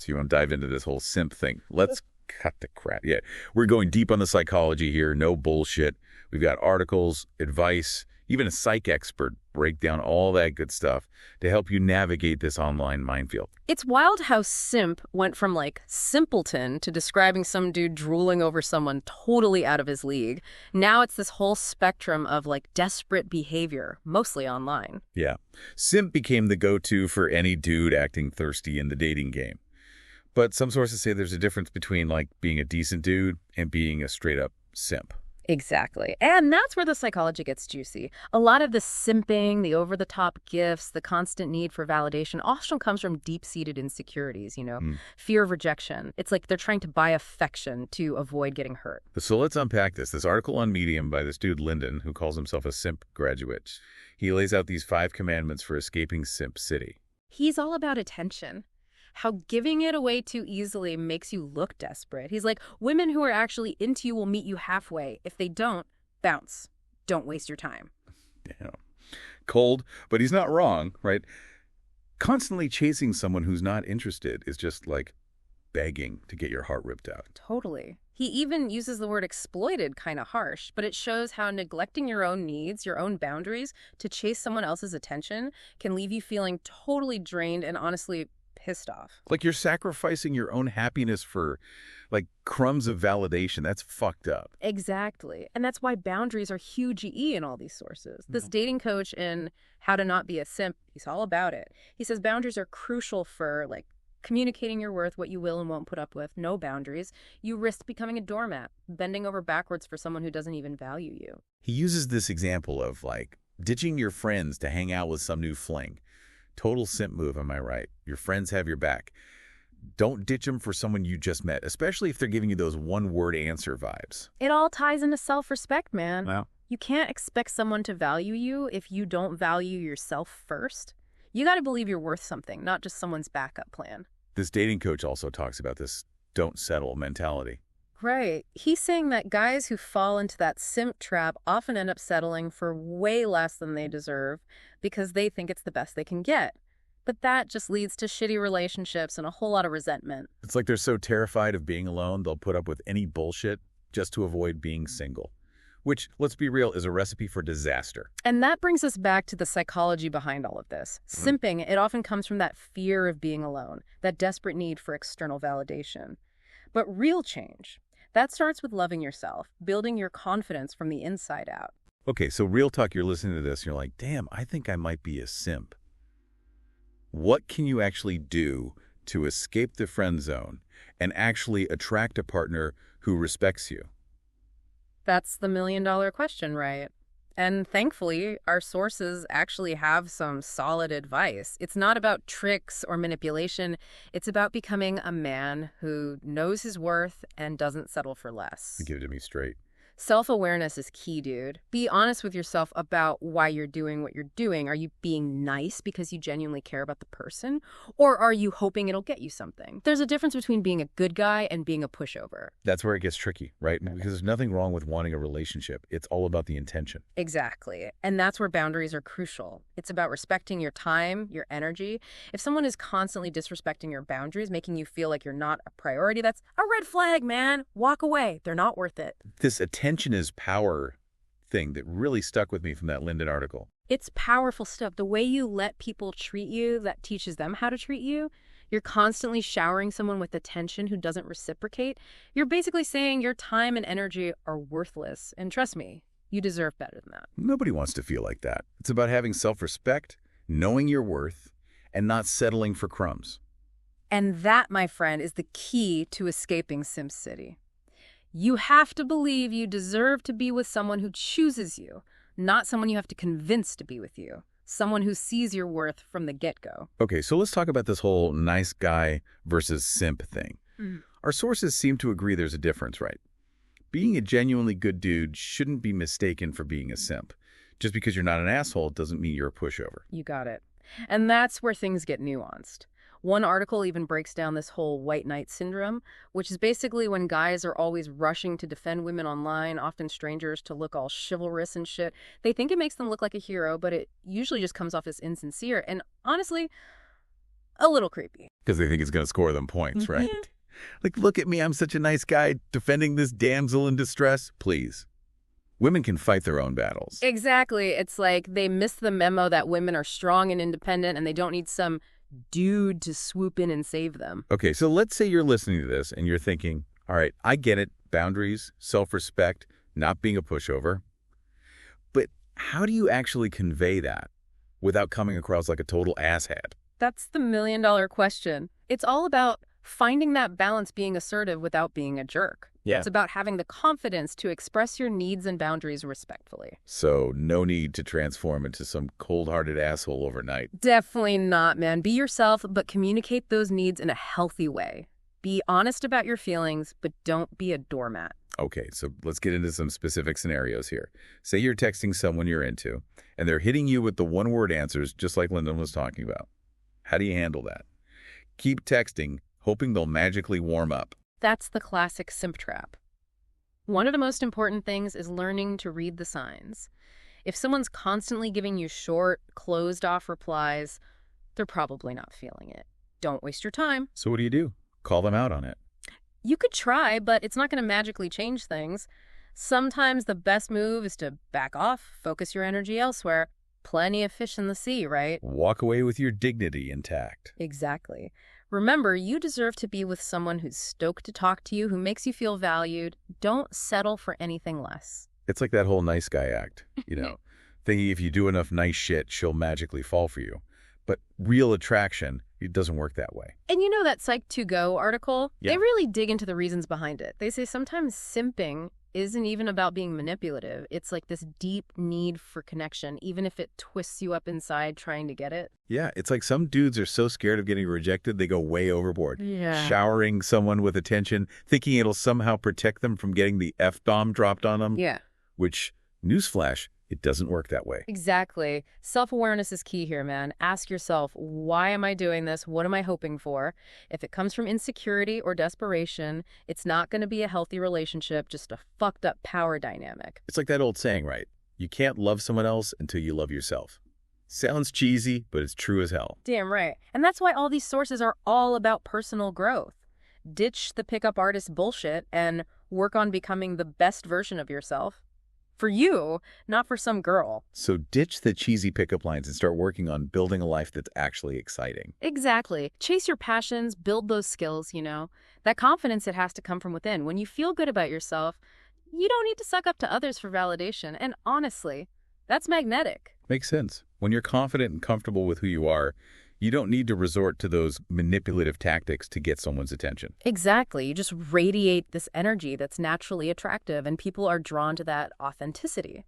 So you want to dive into this whole simp thing. Let's cut the crap. Yeah, we're going deep on the psychology here. No bullshit. We've got articles, advice, even a psych expert break down all that good stuff to help you navigate this online minefield. It's wild how simp went from like simpleton to describing some dude drooling over someone totally out of his league. Now it's this whole spectrum of like desperate behavior, mostly online. Yeah. Simp became the go-to for any dude acting thirsty in the dating game. But some sources say there's a difference between like being a decent dude and being a straight-up simp. Exactly. And that's where the psychology gets juicy. A lot of the simping, the over-the-top gifts, the constant need for validation often comes from deep-seated insecurities, fear of rejection. It's like they're trying to buy affection to avoid getting hurt. So let's unpack this. This article on Medium by this dude, Lyndon, who calls himself a simp graduate. He lays out these 5 commandments for escaping Simp City. He's all about attention. How giving it away too easily makes you look desperate. He's like, women who are actually into you will meet you halfway. If they don't, bounce. Don't waste your time. Damn. Cold, but he's not wrong, right? Constantly chasing someone who's not interested is just like begging to get your heart ripped out. Totally. He even uses the word exploited kind of harsh, but it shows how neglecting your own needs, your own boundaries, to chase someone else's attention can leave you feeling totally drained and honestly pissed off. Like you're sacrificing your own happiness for like crumbs of validation. That's fucked up. Exactly. And that's why boundaries are huge in all these sources. This dating coach in How to Not Be a Simp, he's all about it. He says boundaries are crucial for like communicating your worth, what you will and won't put up with. No boundaries. You risk becoming a doormat, bending over backwards for someone who doesn't even value you. He uses this example of like ditching your friends to hang out with some new fling. Total simp move, am I right? Your friends have your back. Don't ditch them for someone you just met, especially if they're giving you those one-word answer vibes. It all ties into self-respect, man. Well, you can't expect someone to value you if you don't value yourself first. You got to believe you're worth something, not just someone's backup plan. this dating coach also talks about this don't settle mentality. Right. He's saying that guys who fall into that simp trap often end up settling for way less than they deserve because they think it's the best they can get. But that just leads to shitty relationships and a whole lot of resentment. It's like they're so terrified of being alone, they'll put up with any bullshit just to avoid being single. Which, let's be real, is a recipe for disaster. And that brings us back to the psychology behind all of this. Simping, it often comes from that fear of being alone, that desperate need for external validation. But real change, that starts with loving yourself, building your confidence from the inside out. Okay, so real talk, you're listening to this, and you're like, damn, I think I might be a simp. What can you actually do to escape the friend zone and actually attract a partner who respects you? That's the million-dollar question, right? And thankfully, our sources actually have some solid advice. It's not about tricks or manipulation. It's about becoming a man who knows his worth and doesn't settle for less. Give it to me straight. Self-awareness is key, dude. Be honest with yourself about why you're doing what you're doing. Are you being nice because you genuinely care about the person? Or are you hoping it'll get you something? There's a difference between being a good guy and being a pushover. That's where it gets tricky, right? Because there's nothing wrong with wanting a relationship. It's all about the intention. Exactly. And that's where boundaries are crucial. It's about respecting your time, your energy. If someone is constantly disrespecting your boundaries, making you feel like you're not a priority, that's a red flag, man. Walk away. They're not worth it. This attention is power thing that really stuck with me from that Linden article. It's powerful stuff. The way you let people treat you, that teaches them how to treat you. You're constantly showering someone with attention who doesn't reciprocate. You're basically saying your time and energy are worthless. And trust me, you deserve better than that. Nobody wants to feel like that. It's about having self-respect, knowing your worth, and not settling for crumbs. And that, my friend, is the key to escaping Sim City. You have to believe you deserve to be with someone who chooses you, not someone you have to convince to be with you. Someone who sees your worth from the get-go. Okay, so let's talk about this whole nice guy versus simp thing. Our sources seem to agree there's a difference, right? Being a genuinely good dude shouldn't be mistaken for being a simp. Just because you're not an asshole doesn't mean you're a pushover. You got it. And that's where things get nuanced. One article even breaks down this whole white knight syndrome, which is basically when guys are always rushing to defend women online, often strangers, to look all chivalrous and shit. They think it makes them look like a hero, but it usually just comes off as insincere. And honestly, A little creepy. Because they think it's going to score them points, right? Like, look at me, I'm such a nice guy defending this damsel in distress. Please. Women can fight their own battles. Exactly. It's like they miss the memo that women are strong and independent and they don't need some dude to swoop in and save them. Okay, so let's say you're listening to this and you're thinking, all right, I get it, boundaries, self-respect, not being a pushover. But how do you actually convey that without coming across like a total asshat? That's the million-dollar question. It's all about finding that balance, being assertive without being a jerk. Yeah. It's about having the confidence to express your needs and boundaries respectfully. So no need to transform into some cold-hearted asshole overnight. Definitely not, man. Be yourself, but communicate those needs in a healthy way. Be honest about your feelings, but don't be a doormat. Okay, so let's get into some specific scenarios here. Say you're texting someone you're into, and they're hitting you with the one-word answers just like Lyndon was talking about. How do you handle that? Keep texting, hoping they'll magically warm up. That's the classic simp trap. One of the most important things is learning to read the signs. If someone's constantly giving you short, closed-off replies, they're probably not feeling it. Don't waste your time. So what do? Call them out on it. You could try, but it's not going to magically change things. Sometimes the best move is to back off, focus your energy elsewhere. Plenty of fish in the sea, right? Walk away with your dignity intact. Exactly. Remember, you deserve to be with someone who's stoked to talk to you, who makes you feel valued. Don't settle for anything less. It's like that whole nice guy act, thinking if you do enough nice shit, she'll magically fall for you. But real attraction, it doesn't work that way. And you know that Psych2Go article? Yeah. They really dig into the reasons behind it. They say sometimes simping isn't even about being manipulative. It's like this deep need for connection, even if it twists you up inside trying to get it. Yeah, it's like some dudes are so scared of getting rejected, they go way overboard. Yeah. Showering someone with attention, thinking it'll somehow protect them from getting the F-bomb dropped on them. Yeah. Which, newsflash, it doesn't work that way. Exactly. Self-awareness is key here, man. Ask yourself, why am I doing this? What am I hoping for? If it comes from insecurity or desperation, it's not going to be a healthy relationship, just a fucked up power dynamic. It's like that old saying, right? You can't love someone else until you love yourself. Sounds cheesy, but it's true as hell. Damn right. And that's why all these sources are all about personal growth. Ditch the pickup artist bullshit and work on becoming the best version of yourself. For you, not for some girl. So ditch the cheesy pickup lines and start working on building a life that's actually exciting. Exactly. Chase your passions, build those skills, That confidence, it has to come from within. When you feel good about yourself, you don't need to suck up to others for validation. And honestly, that's magnetic. Makes sense. When you're confident and comfortable with who you are, you don't need to resort to those manipulative tactics to get someone's attention. Exactly. You just radiate this energy that's naturally attractive, and people are drawn to that authenticity.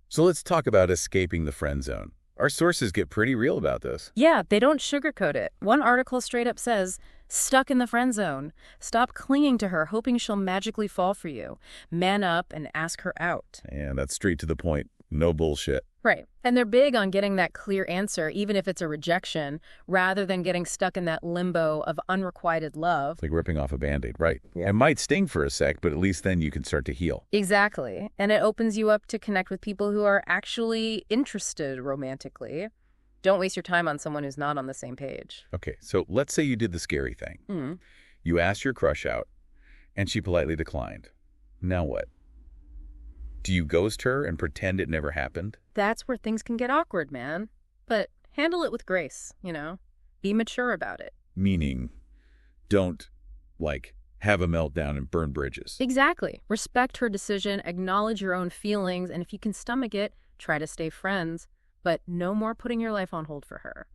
So let's talk about escaping the friend zone. Our sources get pretty real about this. Yeah, they don't sugarcoat it. One article straight up says, stuck in the friend zone. Stop clinging to her, hoping she'll magically fall for you. Man up and ask her out. And that's straight to the point. No bullshit. Right. And they're big on getting that clear answer, even if it's a rejection, rather than getting stuck in that limbo of unrequited love. It's like ripping off a Band-Aid, right? It might sting for a sec, but at least then you can start to heal. Exactly. And it opens you up to connect with people who are actually interested romantically. Don't waste your time on someone who's not on the same page. Okay, so let's say you did the scary thing. Mm-hmm. You asked your crush out, and she politely declined. Now what? Do you ghost her and pretend it never happened? That's where things can get awkward, man. But handle it with grace, Be mature about it. Meaning, don't, have a meltdown and burn bridges. Exactly. Respect her decision, acknowledge your own feelings, and if you can stomach it, try to stay friends. But no more putting your life on hold for her.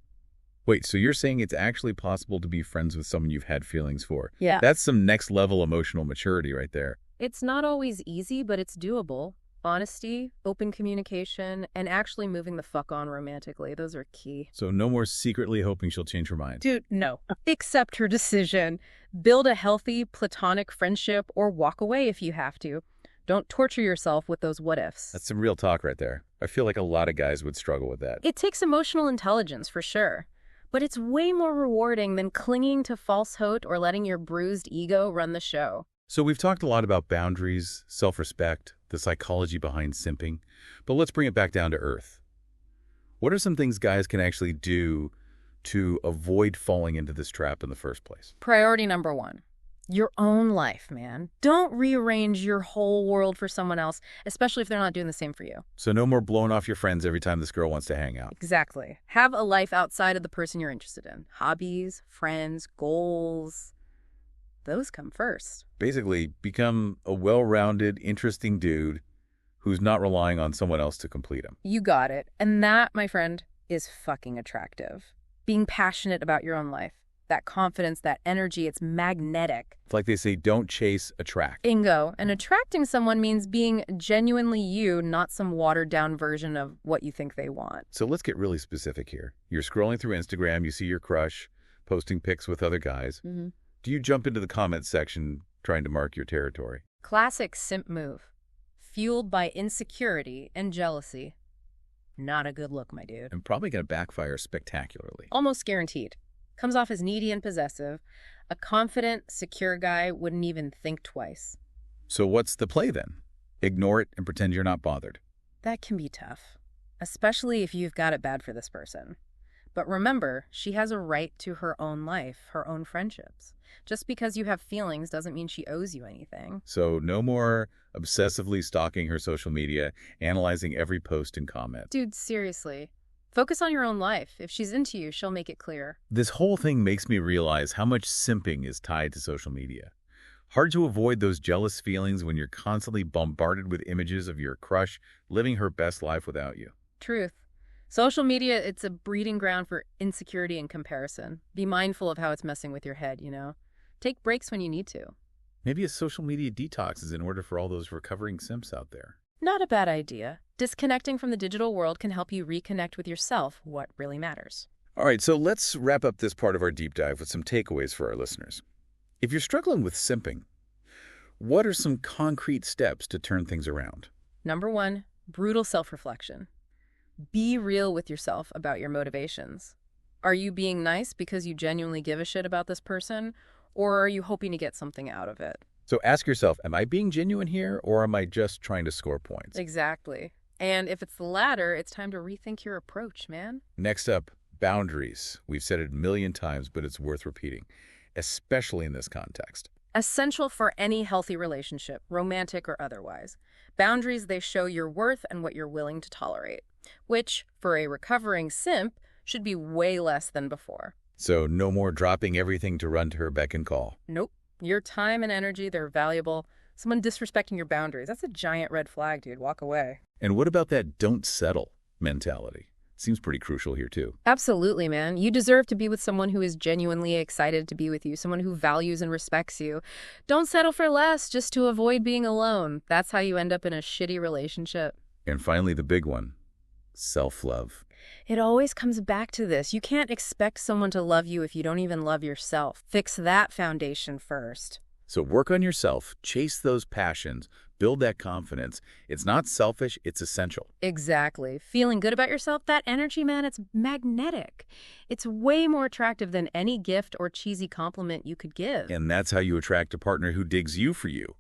Wait, so you're saying it's actually possible to be friends with someone you've had feelings for? Yeah. That's some next-level emotional maturity right there. It's not always easy, but it's doable. Honesty, open communication, and actually moving the fuck on romantically. Those are key. So no more secretly hoping she'll change her mind. Dude, no. Accept her decision. Build a healthy, platonic friendship, or walk away if you have to. Don't torture yourself with those what-ifs. That's some real talk right there. I feel like a lot of guys would struggle with that. It takes emotional intelligence, for sure. But it's way more rewarding than clinging to false hope or letting your bruised ego run the show. So we've talked a lot about boundaries, self-respect, the psychology behind simping, but let's bring it back down to earth. What are some things guys can actually do to avoid falling into this trap in the first place? Priority number one, your own life, man. Don't rearrange your whole world for someone else, especially if they're not doing the same for you. So no more blowing off your friends every time this girl wants to hang out. Exactly. Have a life outside of the person you're interested in. Hobbies, friends, goals. Those come first. Basically, become a well-rounded, interesting dude who's not relying on someone else to complete him. You got it. And that, my friend, is fucking attractive. Being passionate about your own life. That confidence, that energy, it's magnetic. It's like they say, don't chase, attract. Bingo. And attracting someone means being genuinely you, not some watered-down version of what you think they want. So let's get really specific here. You're scrolling through Instagram, you see your crush posting pics with other guys. Mm-hmm. Do you jump into the comments section trying to mark your territory? Classic simp move. Fueled by insecurity and jealousy. Not a good look, my dude. And probably going to backfire spectacularly. Almost guaranteed. Comes off as needy and possessive. A confident, secure guy wouldn't even think twice. So what's the play then? Ignore it and pretend you're not bothered. That can be tough, especially if you've got it bad for this person. But remember, she has a right to her own life, her own friendships. Just because you have feelings doesn't mean she owes you anything. So no more obsessively stalking her social media, analyzing every post and comment. Dude, seriously. Focus on your own life. If she's into you, she'll make it clear. This whole thing makes me realize how much simping is tied to social media. Hard to avoid those jealous feelings when you're constantly bombarded with images of your crush living her best life without you. Truth. Social media, it's a breeding ground for insecurity and comparison. Be mindful of how it's messing with your head, you know? Take breaks when you need to. Maybe a social media detox is in order for all those recovering simps out there. Not a bad idea. Disconnecting from the digital world can help you reconnect with yourself, what really matters. All right, so let's wrap up this part of our deep dive with some takeaways for our listeners. If you're struggling with simping, what are some concrete steps to turn things around? Number one, brutal self-reflection. Be real with yourself about your motivations. Are you being nice because you genuinely give a shit about this person, or are you hoping to get something out of it? So ask yourself, am I being genuine here, or am I just trying to score points? Exactly. And if it's the latter, it's time to rethink your approach, man. Next up, boundaries. We've said it a million times, but it's worth repeating, especially in this context. Essential for any healthy relationship, romantic or otherwise. Boundaries, they show your worth and what you're willing to tolerate, which, for a recovering simp, should be way less than before. So no more dropping everything to run to her beck and call. Nope. Your time and energy, they're valuable. Someone disrespecting your boundaries, that's a giant red flag, dude. Walk away. And what about that don't settle mentality? Seems pretty crucial here, too. Absolutely, man. You deserve to be with someone who is genuinely excited to be with you, someone who values and respects you. Don't settle for less just to avoid being alone. That's how you end up in a shitty relationship. And finally, the big one, self-love. It always comes back to this. You can't expect someone to love you if you don't even love yourself. Fix that foundation first. So work on yourself, chase those passions, build that confidence. It's not selfish, it's essential. Exactly. Feeling good about yourself, that energy, man, it's magnetic. It's way more attractive than any gift or cheesy compliment you could give. And that's how you attract a partner who digs you for you,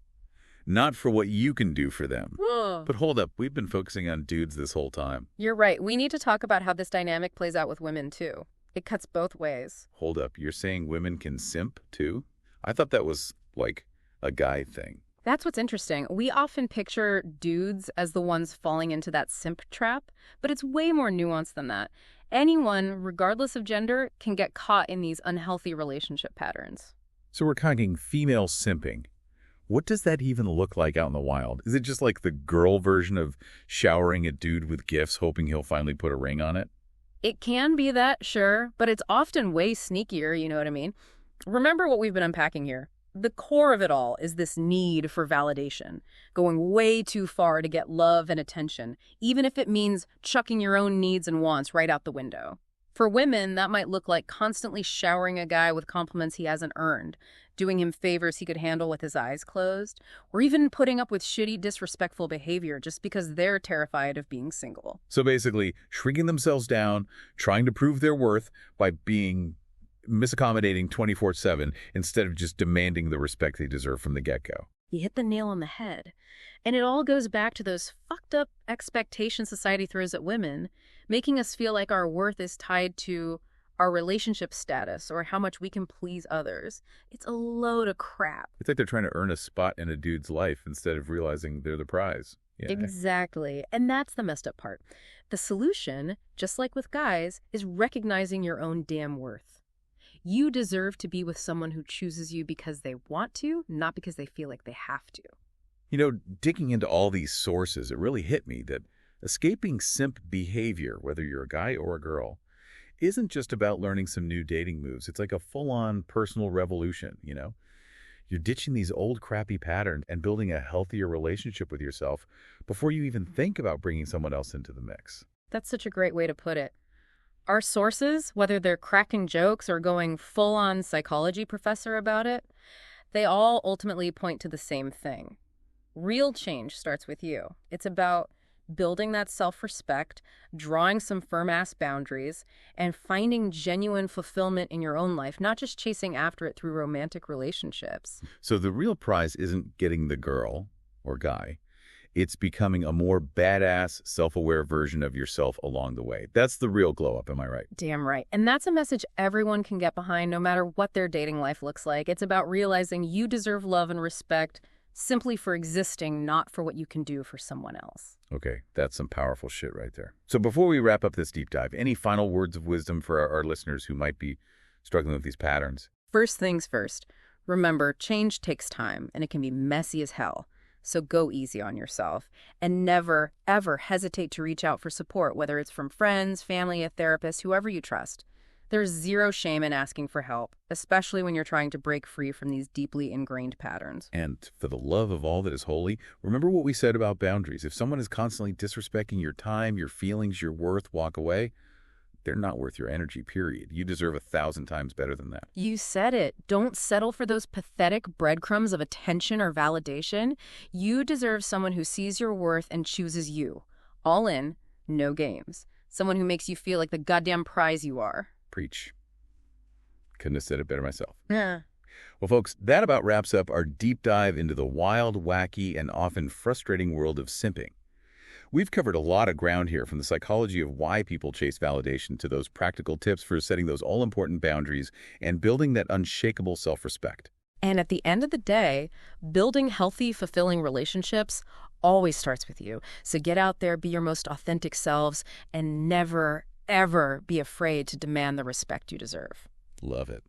not for what you can do for them. Whoa. But hold up, we've been focusing on dudes this whole time. You're right. We need to talk about how this dynamic plays out with women, too. It cuts both ways. Hold up, you're saying women can simp, too? I thought that was, like, a guy thing. That's what's interesting. We often picture dudes as the ones falling into that simp trap, but it's way more nuanced than that. Anyone, regardless of gender, can get caught in these unhealthy relationship patterns. So we're talking female simping. What does that even look like out in the wild? Is it just like the girl version of showering a dude with gifts, hoping he'll finally put a ring on it? It can be that, sure, but it's often way sneakier, you know what I mean? Remember what we've been unpacking here. The core of it all is this need for validation, going way too far to get love and attention, even if it means chucking your own needs and wants right out the window. For women, that might look like constantly showering a guy with compliments he hasn't earned, doing him favors he could handle with his eyes closed, or even putting up with shitty, disrespectful behavior just because they're terrified of being single. So basically, shrinking themselves down, trying to prove their worth by being misaccommodating 24/7 instead of just demanding the respect they deserve from the get-go. You hit the nail on the head. And it all goes back to those fucked up expectations society throws at women, making us feel like our worth is tied to our relationship status, or how much we can please others. It's a load of crap. It's like they're trying to earn a spot in a dude's life instead of realizing they're the prize. Yeah. Exactly. And that's the messed up part. The solution, just like with guys, is recognizing your own damn worth. You deserve to be with someone who chooses you because they want to, not because they feel like they have to. You know, digging into all these sources, it really hit me that escaping simp behavior, whether you're a guy or a girl, isn't just about learning some new dating moves. It's like a full-on personal revolution, you know? You're ditching these old crappy patterns and building a healthier relationship with yourself before you even think about bringing someone else into the mix. That's such a great way to put it. Our sources, whether they're cracking jokes or going full-on psychology professor about it, they all ultimately point to the same thing. Real change starts with you. It's about building that self-respect, drawing some firm-ass boundaries, and finding genuine fulfillment in your own life, not just chasing after it through romantic relationships. So the real prize isn't getting the girl or guy. It's becoming a more badass, self-aware version of yourself along the way. That's the real glow-up, am I right? Damn right. And that's a message everyone can get behind, no matter what their dating life looks like. It's about realizing you deserve love and respect simply for existing, not for what you can do for someone else. Okay, that's some powerful shit right there. So before we wrap up this deep dive, any final words of wisdom for our listeners who might be struggling with these patterns? First things first, remember, change takes time, and it can be messy as hell. So go easy on yourself. And never, ever hesitate to reach out for support, whether it's from friends, family, a therapist, whoever you trust. There's zero shame in asking for help, especially when you're trying to break free from these deeply ingrained patterns. And for the love of all that is holy, remember what we said about boundaries. If someone is constantly disrespecting your time, your feelings, your worth, walk away. They're not worth your energy, period. You deserve 1,000 times better than that. You said it. Don't settle for those pathetic breadcrumbs of attention or validation. You deserve someone who sees your worth and chooses you. All in, no games. Someone who makes you feel like the goddamn prize you are. Preach. Couldn't have said it better myself. Yeah. Well, folks, that about wraps up our deep dive into the wild, wacky, and often frustrating world of simping. We've covered a lot of ground here, from the psychology of why people chase validation to those practical tips for setting those all-important boundaries and building that unshakable self-respect. And at the end of the day, building healthy, fulfilling relationships always starts with you. So get out there, be your most authentic selves, and never, ever be afraid to demand the respect you deserve. Love it.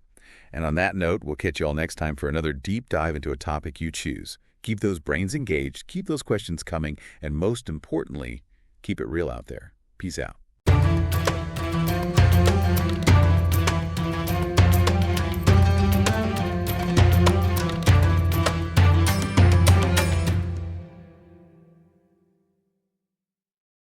And on that note, we'll catch you all next time for another deep dive into a topic you choose. Keep those brains engaged, keep those questions coming, and most importantly, keep it real out there. Peace out.